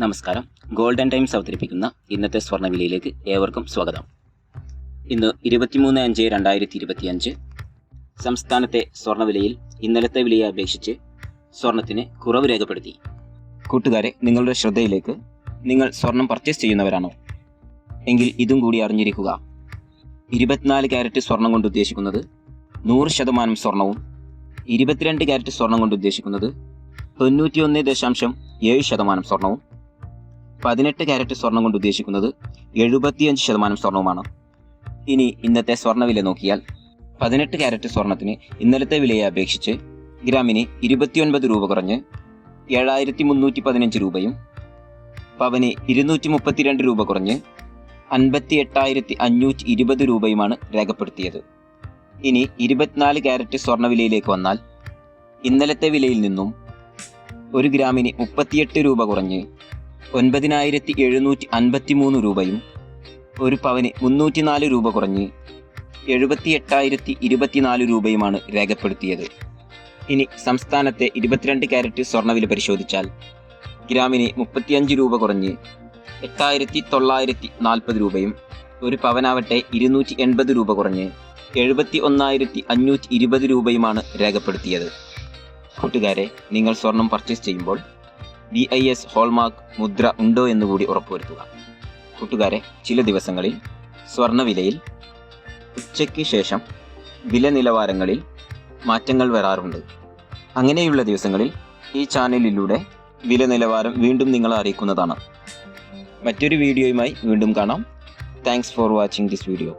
നമസ്കാരം. Golden times അവതരിപ്പിക്കുന്ന ഇന്നത്തെ സ്വർണ്ണവിലയിലേക്ക് ഏവർക്കും സ്വാഗതം. ഇന്ന് 23/5/2025 സംസ്ഥാനത്തെ സ്വർണ്ണവിലയിൽ ഇന്നലത്തെ വിലയെ അപേക്ഷിച്ച് സ്വർണത്തിന് കുറവ് രേഖപ്പെടുത്തി. കൂട്ടുകാരെ, നിങ്ങളുടെ ശ്രദ്ധയിലേക്ക്, നിങ്ങൾ സ്വർണം പർച്ചേസ് ചെയ്യുന്നവരാണോ? എങ്കിൽ ഇതും കൂടി അറിഞ്ഞിരിക്കുക. 24 ക്യാരറ്റ് സ്വർണം കൊണ്ട് ഉദ്ദേശിക്കുന്നത് 100% സ്വർണവും, 22 ക്യാരറ്റ് സ്വർണം കൊണ്ട് ഉദ്ദേശിക്കുന്നത് 91.7% സ്വർണവും, 18 ക്യാരറ്റ് സ്വർണം കൊണ്ട് ഉദ്ദേശിക്കുന്നത് 75% സ്വർണവുമാണ്. ഇനി ഇന്നത്തെ സ്വർണ്ണവില നോക്കിയാൽ 18 ക്യാരറ്റ് സ്വർണത്തിന് ഇന്നലത്തെ വിലയെ അപേക്ഷിച്ച് ഗ്രാമിന് 29 രൂപ കുറഞ്ഞ് 7315 രൂപയും, പവന് 232 രൂപ കുറഞ്ഞ് 58,520 രൂപയുമാണ് രേഖപ്പെടുത്തിയത്. ഇനി 24 ക്യാരറ്റ് സ്വർണ്ണവിലയിലേക്ക് വന്നാൽ ഇന്നലത്തെ വിലയിൽ നിന്നും 1 ഗ്രാമിന് 38 രൂപ കുറഞ്ഞ് 9,753 രൂപയും, 1 പവന് 304 രൂപ കുറഞ്ഞ് 78,024 രൂപയുമാണ് രേഖപ്പെടുത്തിയത്. ഇനി സംസ്ഥാനത്തെ 22 ക്യാരറ്റ് സ്വർണ്ണവില പരിശോധിച്ചാൽ ഗ്രാമിന് 35 രൂപ കുറഞ്ഞ് 8,940 രൂപയും, 1 പവനാവട്ടെ 280 രൂപ കുറഞ്ഞ് 71,520 രൂപയുമാണ് രേഖപ്പെടുത്തിയത്. കൂട്ടുകാരെ, നിങ്ങൾ സ്വർണം പർച്ചേസ് ചെയ്യുമ്പോൾ BIS ഹോൾമാർക്ക് മുദ്ര ഉണ്ടോ എന്നുകൂടി ഉറപ്പുവരുത്തുക. കൂട്ടുകാരെ, ചില ദിവസങ്ങളിൽ സ്വർണ്ണവിലയിൽ ഉച്ചയ്ക്ക് ശേഷം വില നിലവാരങ്ങളിൽ മാറ്റങ്ങൾ വരാറുണ്ട്. അങ്ങനെയുള്ള ദിവസങ്ങളിൽ ഈ ചാനലിലൂടെ വില നിലവാരം വീണ്ടും നിങ്ങളെ അറിയിക്കുന്നതാണ്. മറ്റൊരു വീഡിയോയുമായി വീണ്ടും കാണാം. Thanks for watching this video.